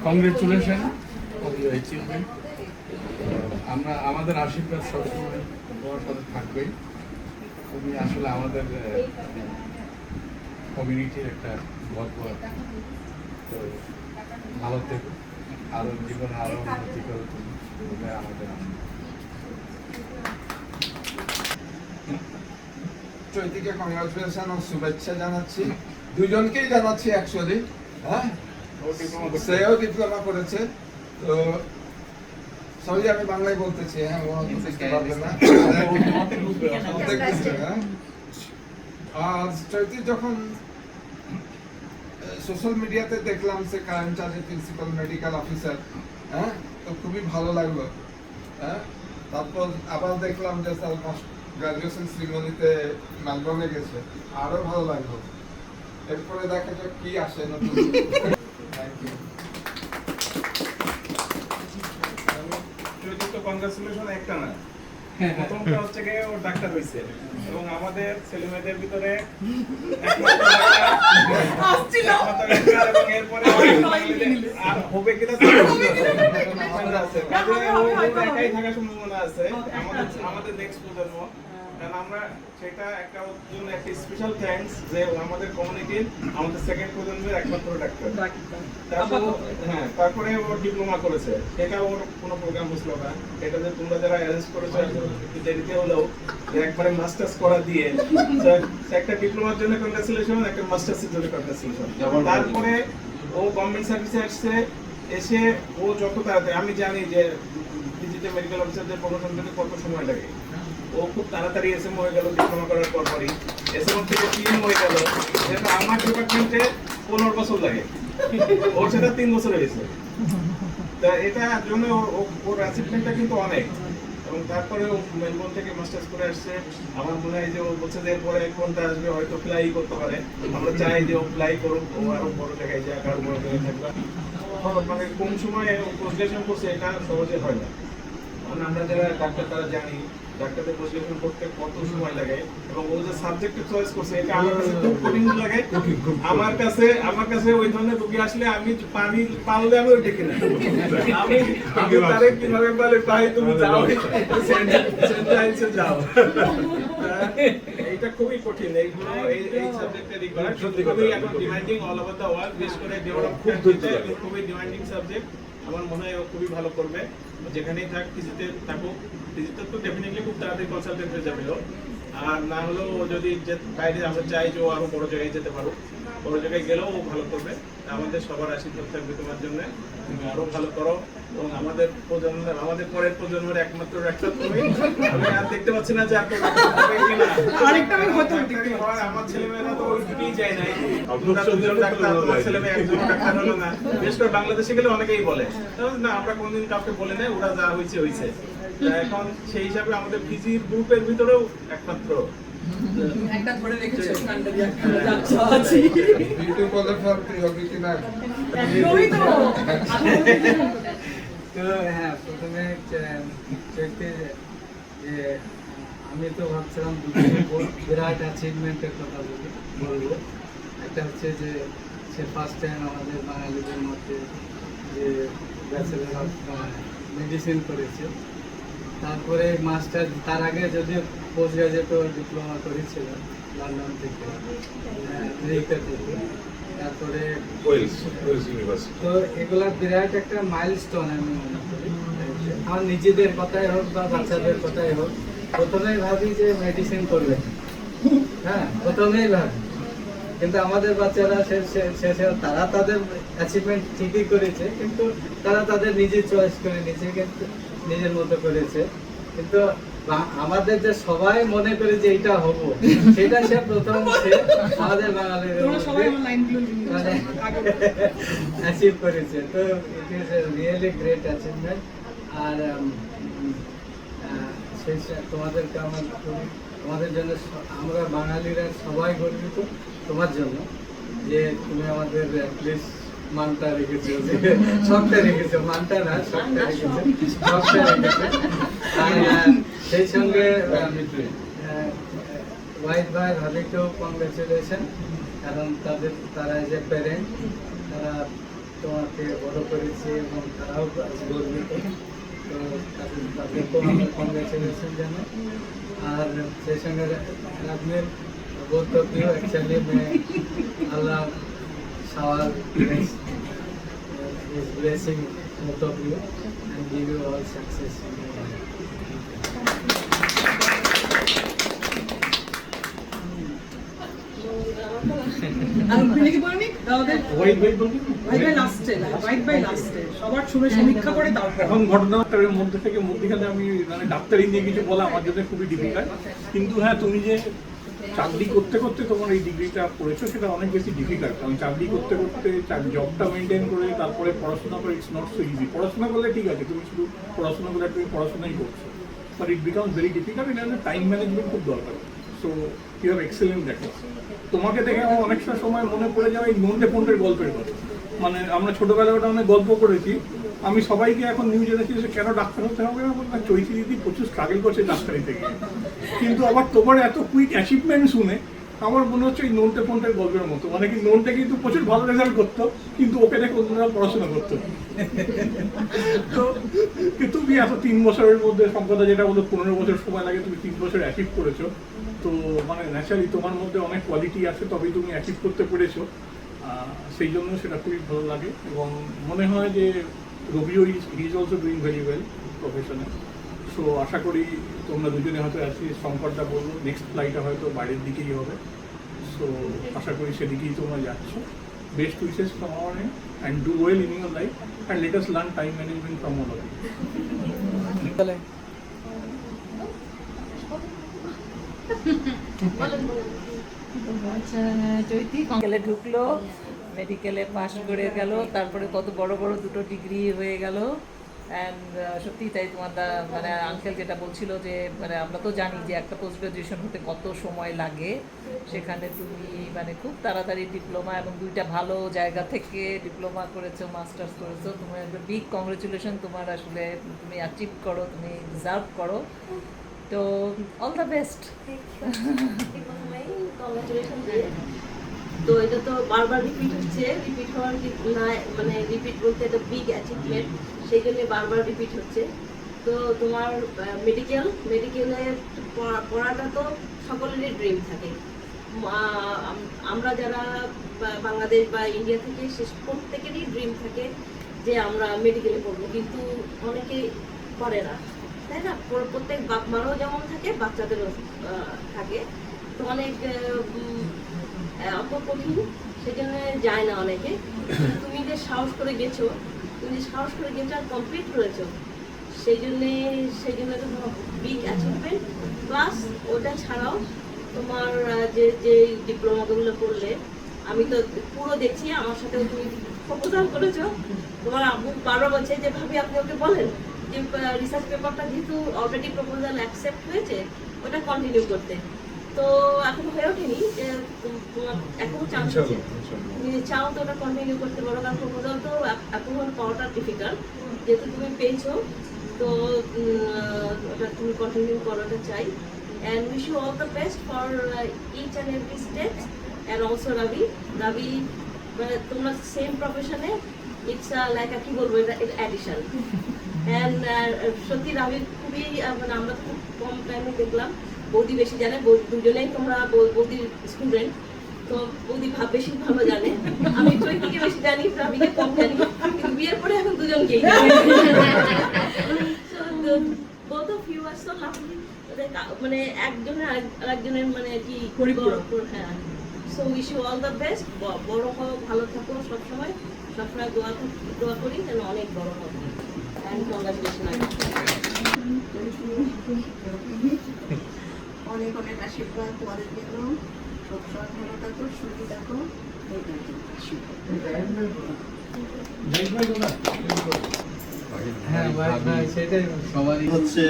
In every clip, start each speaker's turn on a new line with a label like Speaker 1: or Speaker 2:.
Speaker 1: Congratulation children. আমরা আমাদের আশীর্বাদ সবসময় তোমার সাথে থাকবেই। তুমি আসলে আমাদের কমিউনিটির একটা গর্ব। তো ভালো থেকো, আরও জীবনে আরও উন্নতি করো তুমি, আমাদের
Speaker 2: চৈতিকে কংগ্রাচুলেশন ও শুভেচ্ছা জানাচ্ছি, দুজনকেই জানাচ্ছি অ্যাকচুয়ালি। হ্যাঁ, সেও ডিপ্লোমা করেছে। তো সরি আমি বাংলায় বলতেছি, হ্যাঁ ও বুঝতে পারবে না। আর চৈতি যখন সোশ্যাল মিডিয়াতে দেখলাম সে কারেন্ট চার্জে প্রিন্সিপাল মেডিকেল অফিসার, হ্যাঁ, তো খুবই ভালো লাগলো। হ্যাঁ, তারপর আবার দেখলাম যে স্যার গ্রাজুয়েশন সেরিমনিতে মেলবোর্নে গেছে, আরো ভালো লাগলো। এরপরে দেখা যাক কি আসে নতুন। Thank you.
Speaker 3: চৈতির তো কংগ্রাচুলেশন একটা না, প্রথমটা হচ্ছে গিয়ে ওর ডাক্তার হয়েছে এবং আমাদের ছেলেমেয়েদের ভিতরে এবং এরপরে আর হবে কিনা একাই থাকার সম্ভাবনা আছে আমাদের নেক্সট প্রজন্ম। কারণ আমরা সেটা একটা জন্য একটা স্পেশাল থ্যাঙ্কস যে আমাদের কমিউনিটির আমাদের সেকেন্ড প্রজন্মের একমাত্র ডাক্তার। হ্যাঁ, তারপরে ও ডিপ্লোমা করেছে, এটা ওর কোনো প্রোগ্রাম বুঝলো না। এটা যে তোমরা যারা অ্যারেঞ্জ করেছো একটু দেরিতে হলেও একবারে মাস্টার্স করা দিয়ে একটা ডিপ্লোমার জন্য কংগ্রাচুলেশন, একটা মাস্টার্সের জন্য কংগ্রাচুলেশন। তারপরে ও গভর্নমেন্ট সার্ভিসে আসছে, এসে ও যত তাড়াতাড়ি, আমি জানি যে ডিজিটাল মেডিকেল অফিসারদের প্রমোশন পেতে কত সময় লাগে, ও খুব তাড়াতাড়ি এসএম হয়ে গেল ডিপ্লোমা করার পরই। এসএম থেকে পিএম হয়ে গেল, যেটা আমার ডিপার্টমেন্টে 15 বছর লাগে, ওর সেটা 3 বছর হয়েছে। তা এটা জন্য ওর অ্যাচিভমেন্টটা কিন্তু অনেক। এবং তারপরে ও মেলবোর্ন থেকে মাস্টার্স করে আসছে। আমার মনে হয় যে ও বলছে যে এরপরে কোনটা আসবে হয়তো ফ্লাই করতে পারে। আমরা চাই যে ও ফ্লাই করুক, ও আরো বড় জায়গায় যাক, আরো বড় জায়গায় থাকবে। মানে কম সময়ে গ্রাজুয়েশন করছে, এটা সহজে হয় না। কারণ আমরা যারা ডাক্তার তারা জানি ডাক্তারদের গ্রাজুয়েশন করতে কত সময় লাগে, এবং ও যে সাবজেক্টে চয়েস করছে এটা আমার কাছে খুব কঠিন লাগে। আমার কাছে ওই ধরনের রোগী আসলে আমি পারলে আমি ওই ডেকে না, আমি তারে কিভাবে বলে ভাই তুমি যাও সেন্ট্রাইলসে যাও। এইটা খুবই কঠিন, এইগুলো এই সাবজেক্টে খুবই এখন demanding all over the world, বিশেষ করে ডেভেলপমেন্ট খুবই ডিমান্ডিং সাবজেক্ট। আমার মনে হয় ও খুবই ভালো করবে, যেখানেই থাক পিজিতে থাকুক। পিজিতে তো ডেফিনেটলি খুব তাড়াতাড়ি কনসালটেন্ট হয়ে যাবে ও, আর না হলেও ও যদি বাইরে আমরা চাই যে ও আরো বড় জায়গায় যেতে পারুক, বড় জায়গায় গেলেও ও ভালো করবে। আমাদের সবার আশীর্বাদ থাকবে তোমার জন্য, তুমি আরো ভালো করো। এবং আমাদের প্রজন্মের, আমাদের পরের প্রজন্মের একমাত্র ডাক্তার তুমি। আমি আর দেখতে পাচ্ছি না যে আর আমার ছেলেমেয়েরা তো ওই দিকেই যায় নাই, দুজন ডাক্তার, তোমার ছেলেমেয়ে একজন ডাক্তার হলো না। বিশেষ করে বাংলাদেশে গেলে অনেকেই বলে না আমরা কোনদিন কাউকে বলে নাই, ওরা যা হয়েছে হয়েছে। এখন সেই হিসাবে আমাদের পিজির গ্রুপের ভিতরেও একমাত্র
Speaker 4: একটা ধরে রেখেছো
Speaker 2: বিউটি পলিফার্টি হবে কি না?
Speaker 5: তো হ্যাঁ, প্রথমে আমি তো ভাবছিলাম বিরাট অ্যাচিভমেন্টের কথা বলবো। একটা হচ্ছে যে সে ফার্স্ট টাইম আমাদের বাঙালিদের মধ্যে যে ব্যাচেলর অফ মেডিসিন করেছে, তারপরে মাস্টার, তার আগে যদিও পোস্ট গ্রাজুয়েট ডিপ্লোমা করেছিল লন্ডন থেকে, আমেরিকা থেকে, তারপরে তো এগুলা বিরাট একটা মাইলস্টোন আমি মনে করি। আমার নিজেদের কথাই হোক বা বাচ্চাদের কথাই হোক, প্রথমেই ভাবি যে মেডিসিন করবে, হ্যাঁ প্রথমেই ভাবি। কিন্তু আমাদের বাচ্চারা শেষে তারা তাদের অ্যাচিভমেন্ট ঠিকই করেছে, কিন্তু তারা তাদের নিজের চয়েস করে নিয়েছে, কিন্তু নিজের মতো করেছে। কিন্তু আমাদের যে সবাই মনে করে যে এইটা হবো, সেটা সে প্রথম সে আমাদের বাঙালির অ্যাচিভ করেছে। তো it is a really great achievement. আর তোমাদেরকে আমার তোমাদের জন্য, আমরা বাঙালিরা সবাই গর্বিত তোমার জন্য যে তুমি আমাদের প্লিজ মানটা রেখেছো, শখটা রেখেছো, মানটা না শখটা রেখেছো। আর সেই সঙ্গে ওয়াইফ ভাই ভাবিকেও কংগ্রেচুলেশন, কারণ তারা যে প্যারেন্ট, তারা তোমাকে বড় করেছি এবং তারাও গর্বিত। তো তাদেরকেও আমার কংগ্রেচুলেশন জানাই। আর সেই সঙ্গে আপনার both of you actually may Allah shower His blessing both of you and give you all success in your life.
Speaker 4: সবার শুনে সমীক্ষা করে তারপর
Speaker 6: এখন ঘটনাটার মধ্যে থেকে মধ্যখানে আমি মানে ডাক্তারি নিয়ে কিছু বলা আমার জন্য খুবই ডিফিকাল্ট, কিন্তু হ্যাঁ তুমি যে চাকরি করতে করতে তোমার এই ডিগ্রিটা করেছো সেটা অনেক বেশি ডিফিকাল্ট। কারণ চাকরি করতে করতে জবটা মেনটেন করে তারপরে পড়াশোনা করে ইটস নট সো ইজি। পড়াশোনা করলে ঠিক আছে, তুমি শুধু পড়াশোনা করলে তুমি পড়াশোনাই করছো, but it becomes very difficult. এটা টাইম ম্যানেজমেন্ট খুব দরকার। সো ইউ হ্যাভ এক্সেলেন্ট দেখো। তোমাকে দেখে আমার অনেক সময় মনে পড়ে যাবে এই নন্টে ফন্টের গল্পের কথা। মানে আমরা ছোটবেলায় ওটা অনেক গল্প করেছি। আমি সবাইকে এখন নিউ জেনারেশন কেন ডাক্তার হতে হবে না বললাম, চৈতি দিদি প্রচুর স্ট্রাগল করছে ডাক্তারিতে গিয়ে। কিন্তু আবার তোমার এত কুইক অ্যাচিভমেন্ট শুনে আমার মনে হচ্ছে এই নন্টে ফন্টের গল্পের মতো। মানে কি নন্টে কিন্তু প্রচুর ভালো রেজাল্ট করতো, কিন্তু ওকে দেখে অন্যরা পড়াশোনা করতো। তো তুমি এত 3 বছরের মধ্যে সম্পদা যেটা বলতো 15 বছর সময় লাগে, তুমি 3 বছর অ্যাচিভ করেছো। তো মানে ন্যাচারালি তোমার মধ্যে অনেক কোয়ালিটি আছে, তবেই তুমি অ্যাচিভ করতে পেরেছো। সেই জন্য সেটা খুবই ভালো লাগে এবং মনে হয় যে রবিও he is also doing very well প্রফেশনে। সো আশা করি তোমরা দুজনে হয়তো আজকে সংকটটা বলবো নেক্সট ফ্লাইটটা হয়তো বাইরের দিকেই হবে। সো আশা করি সেদিকেই তোমরা যাচ্ছ। Best wishes from our end and do well in your life and let us learn time management from all of you.
Speaker 4: Chaiti মেডিকেলে ঢুকলো, মেডিকেলে পাশ করে গেল, তারপরে কত বড় বড় 2টো ডিগ্রি হয়ে গেল। অ্যান্ড সত্যি তাই তোমার মানে আঙ্কেল যেটা বলছিল যে মানে আমরা তো জানি যে একটা পোস্ট গ্রাজুয়েশন হতে কত সময় লাগে, সেখানে তুমি মানে খুব তাড়াতাড়ি ডিপ্লোমা এবং 2টা ভালো জায়গা থেকে ডিপ্লোমা করেছো, মাস্টার্স করেছো। তোমার বিগ কংগ্রেচুলেশন, তোমার আসলে তুমি অ্যাচিভ করো, তুমি ডিজার্ভ করো। তো অল দ্য বেস্ট।
Speaker 7: কংগ্রাচুলেশন। তো এটা তো বারবার রিপিট হচ্ছে, রিপিট হওয়ার না মানে রিপিট বলতে এটা বিগ অ্যাচিভমেন্ট, সেই জন্য বারবার রিপিট হচ্ছে। তো তোমার মেডিকেলে পড়াটা তো সকলেরই ড্রিম থাকে। আমরা যারা বাংলাদেশ বা ইন্ডিয়া থেকে শেষ প্রত্যেকেরই ড্রিম থাকে যে আমরা মেডিকেলে পড়বো, কিন্তু অনেকে করে না, তাই না? প্রত্যেক বাপ মারও যেমন থাকে, বাচ্চাদেরও থাকে। তো অনেক অত কঠিন, সেজন্য যায় না অনেকে। তুমি যে সাহস করে গেছো আর কমপ্লিট করেছো, সেই জন্য তো বিগ অ্যাচিভমেন্ট। প্লাস ওটা ছাড়াও তোমার যে ডিপ্লোমাগুলো করলে, আমি তো পুরো দেখছি, আমার সাথেও তুমি প্রপোজাল করেছো। তোমার আব্বু বারবার বলছে যে ভাবি আপনি ওকে বলেন যে রিসার্চ পেপারটা যেহেতু অলরেডি প্রপোজাল অ্যাকসেপ্ট হয়েছে, ওটা কন্টিনিউ করতে। তো এখন হয়ে ওঠেনি, যে তোমার এখনো চান্স আছে, তুমি চাও তো ওটা কন্টিনিউ করতে পারো। কারণ প্রপোজাল তো এখন পাওয়াটা ডিফিকাল্ট, যেহেতু তুমি পেয়েছো, তো ওটা তুমি কন্টিনিউ করাটা চাই। And wish you all the best for each and every step. And also Rabi মানে তোমরা সেম প্রফেশনে, ইটস লাইক কি বলবো, এটা অ্যাডিশন। অ্যান্ড সত্যি রাবি খুবই মানে আমরা খুব কম টাইমে দেখলাম, বৌদি বেশি জানে, দুজনেই তোমরা বৌদির স্টুডেন্ট, তো বৌদি বেশি ভালো জানে। আমি চৈতিকে বেশি জানি, রাবিকে কম জানি, কিন্তু বিয়ের পরে এখন দুজনকেই both of you are so lovely, মানে একজনের আরেকজনের মানে কি পরিপূরক। হ্যাঁ, so wish you all the best. বড় হও, ভালো থাকো, সবসময় দোয়া করি যেন অনেক বড় হও। And congratulation.
Speaker 8: অনেক অনেক আশীর্বাদ তোমাদের জন্য, সবসময় ভালো থাকো, সুখী থাকো,
Speaker 5: হ্যাঁ ভাই, সেটাই
Speaker 9: সবারই হচ্ছে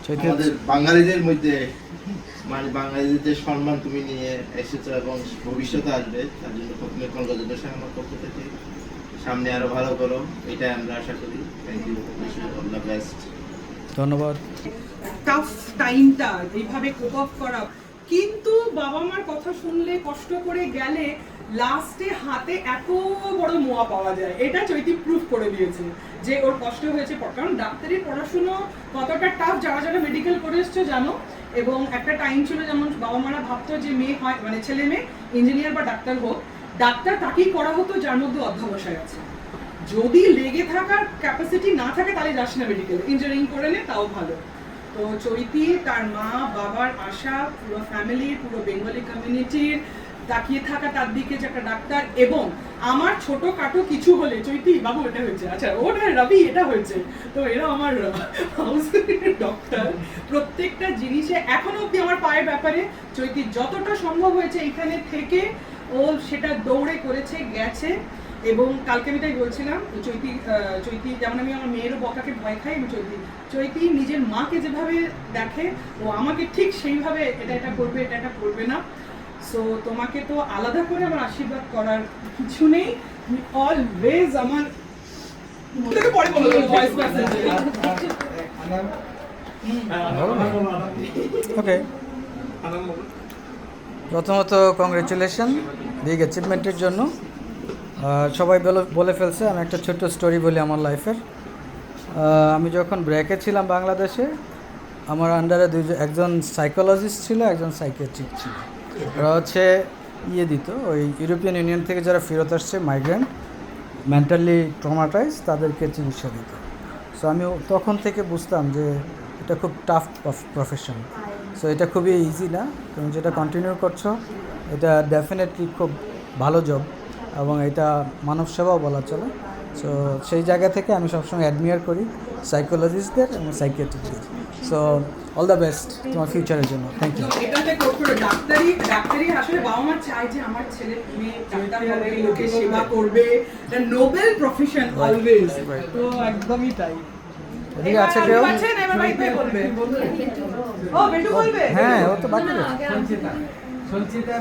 Speaker 9: আমাদের বাঙালিদের মধ্যে, মানে বাঙালিদের সম্মান তুমি নিয়ে এসেছো এবং ভবিষ্যতে আসবে, তার জন্য প্রথমে কংগ্রাচুলেশন আমার পক্ষ থেকে। সামনে আরো ভালো করো, এটাই আমরা আশা করি। Thank you, all the best.
Speaker 5: ধন্যবাদ।
Speaker 10: টাফ টাইমটা এইভাবে কোপ আপ করা কিন্তু বাবা মার কথা শুনলে, কষ্ট করে গেলে লাস্টে হাতে এত বড় মোয়া পাওয়া যায়। এটা চৈতি প্রুফ করে দিয়েছে যে ওর কষ্ট হয়েছে। কারণ ডাক্তারি পড়াশুনো কতটা টাফ যারা যারা মেডিকেল করে এসছো জানো। এবং একটা টাইম ছিল যেমন বাবা মারা ভাবতো যে মেয়ে হয়, মানে ছেলে মেয়ে ইঞ্জিনিয়ার বা ডাক্তার হোক, ডাক্তার তাকেই করা হতো যার মধ্যে অধ্যবসায় আছে। যদি লেগে থাকার ক্যাপাসিটি না থাকে তাহলে যাস না মেডিকেল, ইঞ্জিনিয়ারিং করে নে তাও ভালো। তো চৈতি তার মা বাবার আশা, পুরো ফ্যামিলির, পুরো বেঙ্গলি কমিউনিটির তাকিয়ে থাকা তার দিকে যে একটা ডাক্তার। এবং আমার ছোটখাটো কিছু হলে চৈতি বাবু এটা হয়েছে, আচ্ছা ওটা রবি এটা হয়েছে, তো এরা আমার হাউস ডক্টর। প্রত্যেকটা জিনিসে এখনো অব্দি আমার পায়ের ব্যাপারে চৈতি যতটা সম্ভব হয়েছে এখানে থেকে ও সেটা দৌড়ে করেছে, গেছে। এবং কালকে আমি তাই বলছিলাম চৈতি যেমন আমি আমার মেয়েরও বকাকে ভয় খাই, আমি চৈতি নিজের মাকে যেভাবে দেখে ও আমাকে ঠিক সেইভাবে এটা করবে, এটা করবে না। সো তোমাকে তো আলাদা করে আমার আশীর্বাদ করার কিছু নেই, অলওয়েজ আমার পরে বলো ভয়েস মেসেজে।
Speaker 5: ওকে, প্রথমত কংগ্রেচুলেশন বিগ অ্যাচিভমেন্টের জন্য। সবাই বলে ফেলছে, আমি একটা ছোট্ট স্টোরি বলি আমার লাইফের। আমি যখন ব্রেকে ছিলাম বাংলাদেশে, আমার আন্ডারে একজন সাইকোলজিস্ট ছিল, একজন সাইকিয়াট্রিক ছিল। ওরা হচ্ছে দিত ওই ইউরোপিয়ান ইউনিয়ন থেকে যারা ফেরত আসছে মাইগ্রেন্ট, মেন্টালি ট্রমাটাইজ, তাদেরকে চিকিৎসা দিত। সো আমি তখন থেকে বুঝতাম যে এটা খুব টাফ প্রফেশন। সো এটা খুবই ইজি না, তুমি যেটা কন্টিনিউ করছো এটা ডেফিনেটলি খুব ভালো জব, এবং এটা মানব সেবাও বলা চলে। সো সেই জায়গা থেকে আমি সবসময় অ্যাডমিয়ার করি সাইকোলজিস্টদের এবং সাইকিয়াট্রিকদের। সো অল দ্য বেস্ট তোমার ফিউচারের জন্য। Thank you.
Speaker 10: এটাতে ডাক্তারি আসলে বাবা মা চায় যে আমার ছেলে মেয়ে ডাক্তার হবে, লোকের সেবা করবে, এটা নোবেল প্রফেশন অলওয়েজ। তো একদমই তাই।
Speaker 5: এদিকে আছে কেউ?
Speaker 10: এবার ভাই বলবে। ও বেটু বলবে?
Speaker 5: হ্যাঁ, ও তো বাকি আছে।
Speaker 10: সঞ্চিতা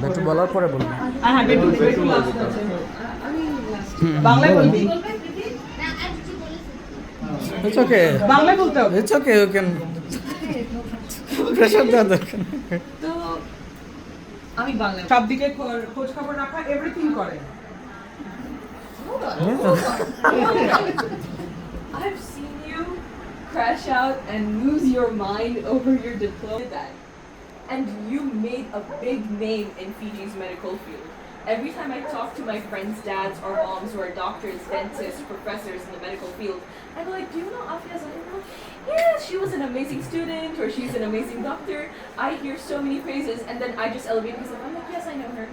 Speaker 5: একটু বলার পরে বলবো।
Speaker 10: হ্যাঁ বেটু বাংলায় বলবি?
Speaker 5: It's okay.
Speaker 10: বাংলায় বলতে হবে।
Speaker 5: It's okay, you can pressure দেওয়া দরকার।
Speaker 4: তো আমি বাংলা
Speaker 10: সব দিকে খোঁজ খবর রাখা, এভরিথিং করে।
Speaker 11: I've seen you crash out and lose your mind over your diploma. And you made a big name in Fiji's medical field. Every time I talk to my friends' dads or moms who are doctors, dentists, professors in the medical field, I'm like, do you know Afia Zahira? Yeah, she was an amazing student, or she's an amazing doctor. I hear so many praises, and then I just elevate myself. I'm like, yes, I know her.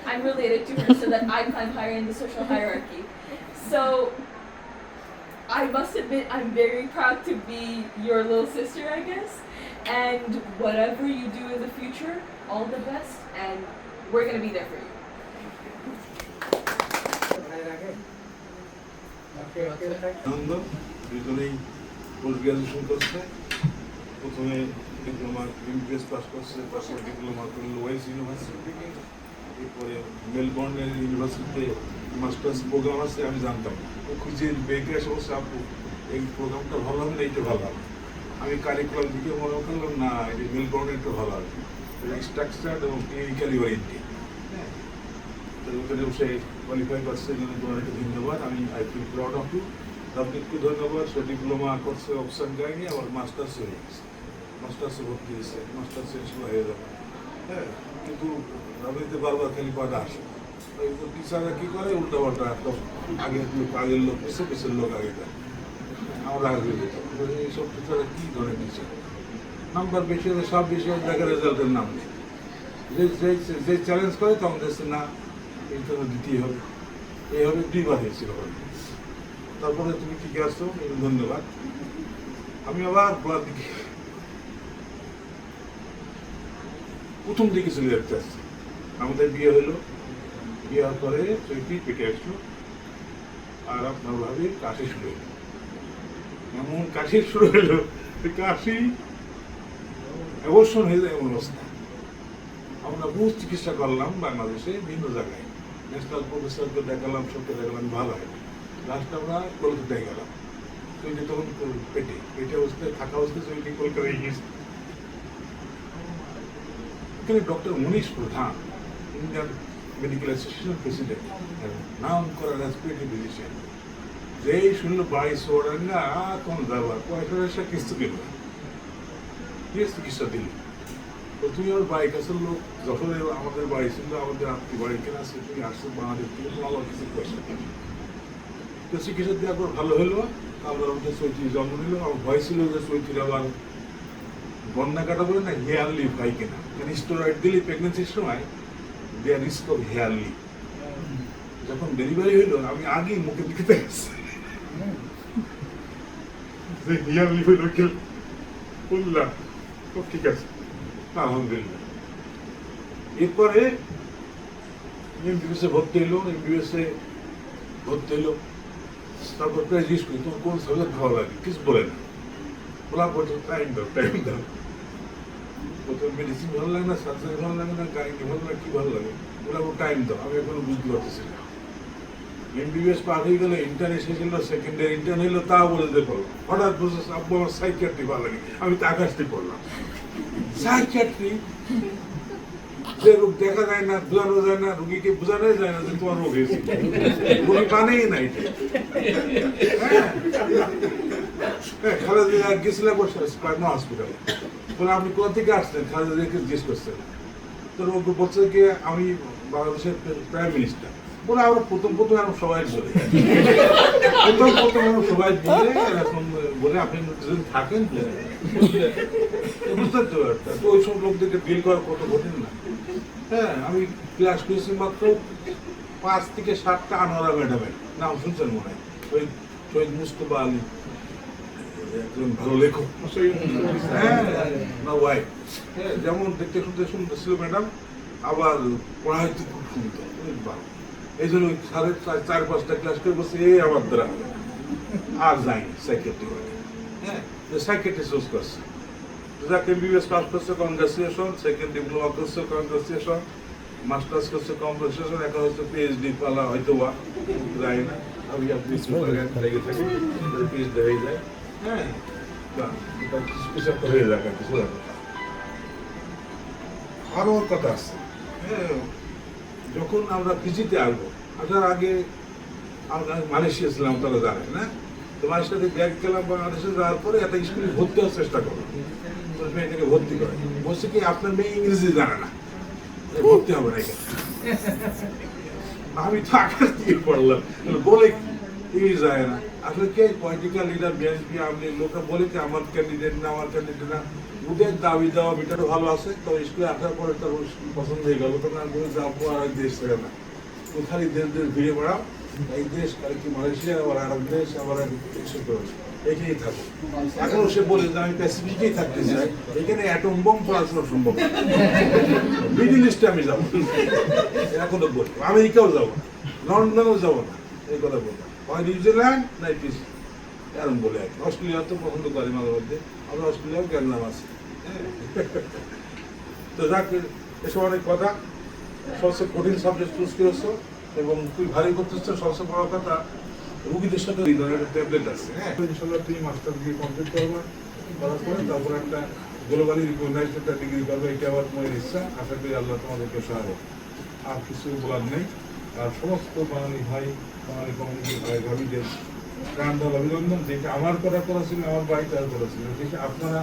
Speaker 11: I'm related to her so that I climb higher in the social hierarchy. So I must admit, I'm very proud to be your little sister, I guess. And whatever you do in the future, all the best, and we're gonna be there for you.
Speaker 1: আনন্দ দুজনেই post graduation করছে। প্রথমে diploma MBBS pass করছে, তারপর diploma করলো Wales university থেকে, এরপরে মেলবোর্নের ইউনিভার্সিটিতে masters program আছে। আমি জানতাম ও খুঁজে বেঁকে এসে বলছে, আপু এই প্রোগ্রামটা ভালো হবে না, এইটা ভালো হবে। আমি কারিকুলাম দিকে মনে করলাম না, এই মেলবোর্নের একটু ভালো হবে, স্ট্রাকচার এবং ক্লিনিক্যালি ওরিয়েন্টেড। ওখানে সে কোয়ালিফাই করছে, জন্য তোমাকে ধন্যবাদ। I feel proud of you. রবনীতকে ধন্যবাদ, সে ডিপ্লোমা করছে অপশন যায়নি, আবার মাস্টার্স হয়ে গেছে, মাস্টার্সে ভর্তি হয়েছে, মাস্টার্স ইনশাল্লাহ হয়ে যাবে। হ্যাঁ, কিন্তু রবনীতে বারবার খালি বাধা আসে। টিচাররা কী করে, উল্টা পাল্টা একদম আগের লোক পিছিয়ে পিছের লোক আগে যায়, আমরা আগে যেত। এইসব টিচাররা কী ধরনের টিচার, নাম্বার বেশি হলে সব বিষয়ে দেখা রেজাল্টের নাম নেই। যে চ্যালেঞ্জ করে তখন দেখছে না, এই জন্য দিতেই হবে, এইভাবে দুইবার হয়েছিল। তারপরে তুমি ঠিক আসছো, ধন্যবাদ। আমি আবার পড়ার দিকে প্রথম দিকে চলে যেতে আসছি। আমাদের বিয়ে হলো, বিয়ে হওয়ার পরে চৈতি পেটে আসলো, আর আপনার ভাবে কাশি শুরু হলো। এমন কাশি শুরু হলো কাশি অবসর হয়ে যায় এমন অবস্থা। আমরা বহু চিকিৎসা করলাম বাংলাদেশে বিভিন্ন জায়গায়, ন্যাশনাল প্রফেসরকে দেখালাম, সবকে দেখালাম, ভালো হয়। লাস্ট আমরা কলকাতায় গেলাম, চৈতি তখন পেটে পেটে অবস্থায় থাকা অবস্থায় চৈতি কলকাতায় গিয়েছে। এখানে ডক্টর মনীষ প্রধান, ইন্ডিয়ান মেডিকেল অ্যাসোসিয়েশন প্রেসিডেন্ট, নাম করা রেসপিরেটরি ফিজিশিয়ান, যেই শুনলো বাড়ি সোয়ারাঙ্গা কোন দাবার পয়সা কিস্তি দিল, চিকিৎসা দিল। প্রথমে আমার বাড়ি কাছের লোক যখন আমাদের বাড়ি ছিল, আমাদের আত্মীয় বাড়ি কেনা আছে, তুমি আসছো বাংলাদেশ থেকে, আমার কিছু পয়সা দিল। তো চিকিৎসা দেওয়ার পর ভালো হলো। আমরা আমাদের চৈত্রী জন্ম নিল। আমার ভয় ছিল যে চৈত্রীর আবার বন্যা কাটা বলে না হেয়ার লিপ হয় কিনা, কারণ স্টেরয়েড দিলে প্রেগনেন্সির সময় দেয়ার রিস্ক অফ হেয়ার লিপ। যখন ডেলিভারি হইলো আমি আগেই মুখের দিকে দেখছি যে হেয়ার লিপ হইল, বললাম তো ঠিক আছে, আলহামদুলিল্লাহ। এরপরে এমবিবিএসে ভর্তি হইলো, এমবিবিএসে ভর্তি হইলো। তারপর প্রায় জিজ্ঞেস করি তোমার কোন সাবজেক্ট ভালো লাগে, কিছু বলে না, বলা পড়ছে টাইম দাও, টাইম দাও। প্রথমে মেডিসিন ভালো লাগে না, সার্জারি ভালো লাগে না, গাইনি ভালো লাগে, কি ভালো লাগে, বলে টাইম দাও। আমি এখনো বুঝতে পারতেছি না। এমবিবিএস পার হয়ে গেলে ইন্টার্ন এসেছিল, সেকেন্ড ইয়ার ইন্টার্ন হইলো, তাও বলে দিতে পারবো। হঠাৎ বসে আব্বু আমার সাইকিয়াট্রি ভালো লাগে, আমি তো আকাশটি পড়লাম। সাইকিয়াট্রি যে রোগ দেখা যায় না, বোঝানো যায় না, রোগীকে বোঝানো যায় না যে তোমার রোগ হয়েছে, রোগী মানেই না এটা। খালেদা গেছিলাম স্পাইমা হসপিটালে, বলে আপনি কোথা থেকে আসছেন, খালেদা জিজ্ঞেস করছেন। তো রোগ বলছে কি আমি বাংলাদেশের প্রাইম মিনিস্টার। বলে আমরা প্রথম এখন সবাই বলে, প্রথম সবাই বলে, এরকম বলে আপনি যদি থাকেন বুঝতে পারতো। তো ওই সব লোকদেরকে ডিল করা কত কঠিন না। হ্যাঁ, আমি ক্লাস করেছি মাত্র 5 থেকে 7টা আনোয়ারা ম্যাডামের নাম শুনছেন মনে হয়, ওই শহীদ মুস্তফা আলী, একজন ভালো লেখক, হ্যাঁ না ওয়াইফ, হ্যাঁ যেমন দেখতে শুনতে সুন্দর ছিল ম্যাডাম, আবার পড়াইতে খুব সুন্দর। এই জন্য 4-5টা ক্লাস করে বসে এই আমার দ্বারা আর যায়নি সাইকেট্রি, হ্যাঁ সাইকেট্রি চুজ করছে। যাকে এমবিবিএস পাস করছে কংগ্রেচুলেশন, সেকেন্ড ডিপ্লোমা করছে কংগ্রেচুলেশন, মাস্টার্স করছে কংগ্রেচুলেশন, এখন হচ্ছে পিএইচডি পালা হয়তো বা যায় না, আমি আপনি লেগে থাকি পিএইচডি হয়ে যায়। হ্যাঁ, এটা স্পেশাল হয়ে যাক কিছু আরো কথা আছে। হ্যাঁ, যখন আমরা পিজিতে আসবো, আসার আগে আমরা মালয়েশিয়া ছিলাম, তারা জানেন না, তো মালয়েশিয়াতে ব্যাগ গেলাম, বাংলাদেশে যাওয়ার পরে একটা স্কুলে ভর্তি হওয়ার চেষ্টা করো, মেয়েটাকে ভর্তি করে বলছে কি আপনার মেয়ে ইংরেজি জানে না, ভর্তি হবে না এখানে। আমি তো আকাশ দিয়ে পড়লাম, বলে ইংরেজি যায় না। আসলে কে পলিটিক্যাল লিডার বিএনপি আপনি লোকরা বলে কি আমার ক্যান্ডিডেট না, আমার ক্যান্ডিডেট না, ওদের দাবি দেওয়া বিটারও ভালো আছে। তো স্কুলে আসার পরে তার পছন্দ হয়ে গেল, তখন আমি যাবো আর দেশ থেকে না, তো খালি দেশ ঘুরে বেড়াও, এই দেশ আর কি মালয়েশিয়া, আবার আরব দেশ, আবার এখানেই থাকো। এখনো সে বলে যে আমি প্যাসিফিকেই থাকতে চাই, এখানে অ্যাটম বম পড়াশোনা সম্ভব, মিডিল ইস্টে আমি যাবো, এখনো বলি আমেরিকাও যাবো না, লন্ডনেও যাবো না, এই কথা বলবো, হয় নিউজিল্যান্ড না পিস এরকম বলে আর কি। অস্ট্রেলিয়া তো পছন্দ করি মাঝে মধ্যে, আমরা অস্ট্রেলিয়াও জ্ঞান নাম আছে। তো যাক, এসব অনেক কথা। সবচেয়ে কঠিন সাবজেক্ট চুজ করেছো এবং তুই ভারী করতেছো, সবচেয়ে বড় কথা রুগীদের সাথে এই ধরনের ট্যাবলেট আছে। হ্যাঁ, ইনশাল্লাহ তুমি মাস্টার ডিগ্রি কমপ্লিট করবে, করার পরে তারপর একটা গ্লোবালি রিকগনাইজড একটা ডিগ্রি করবে, এটা আবার তোমার ইচ্ছা। আশা করি আল্লাহ তোমাদেরকে সহায়। আর কিছু বলার নেই। আর সমস্ত বাঙালি ভাই, বাঙালি কমিউনিটি ভাই ভাবিদের প্রাণঢাল অভিনন্দন। দেখে আমার করা ছিল, আমার বাড়িতে আর করা ছিল, দেখে আপনারা